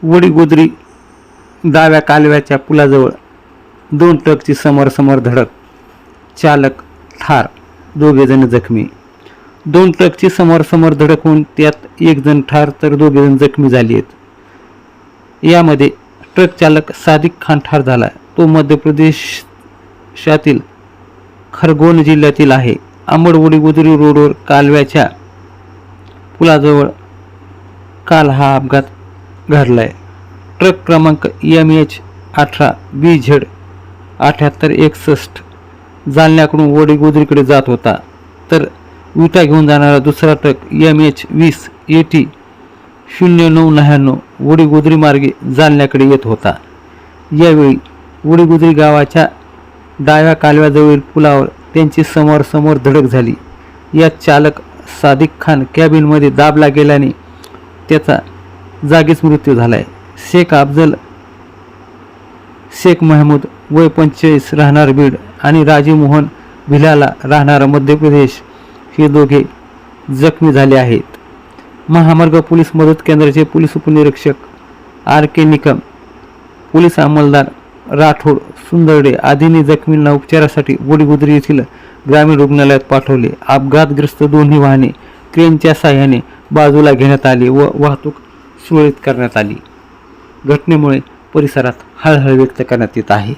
वडीगोद्री डाव्या कालव्याच्या पुलाजवळ 2 ट्रकची समोरासमोर धडक, चालक ठार, 2 जण जखमी. 2 ट्रकची समोरासमोर धडक होऊन त्यात 1 जण ठार तर 2 जण जखमी झाली आहेत. यामध्ये ट्रक चालक सादिक खान ठार झाला. तो मध्य प्रदेशातील खरगोन जिल्ह्यातील आहे. अंबड वडीगोद्री रोडवर कालव्याच्या पुलाजवळ काल हा अपघात घडलाय. ट्रक क्रमांक MH18 BZ 7861 जालन्याकडून वडीगोद्रीकडे जात होता, तर विटा घेऊन जाणारा दुसरा ट्रक MH20 AT 0999 वडीगोद्री मार्गे जालन्याकडे येत होता. यावेळी वडीगोद्री गावाच्या डाव्या कालव्याजवळील पुलावर त्यांची समोरासमोर धडक झाली. यात चालक सादिक खान कॅबिनमध्ये दाबला गेल्याने त्याचा जागीच मृत्यू झालाय. शेख अफजल शेख महमूद वय 45 राहणार बीड आणि राजीव मोहन भिलाला राहणार मध्य प्रदेश हे दोघे जखमी झाले आहेत. महामार्ग पोलीस मदत केंद्राचे पोलीस उपनिरीक्षक RK निकम, पोलीस अंमलदार राठोड सुंदरडे आदींनी जखमींना उपचारासाठी वडीगोद्री येथील ग्रामीण रुग्णालयात पाठवले. अपघातग्रस्त दोन्ही वाहने क्रेनच्या साहाय्याने बाजूला घेण्यात आली व वाहतूक सुरळीत करण्यात आली. घटनेमुळे परिसरात हळहळ व्यक्त करण्यात येत आहे.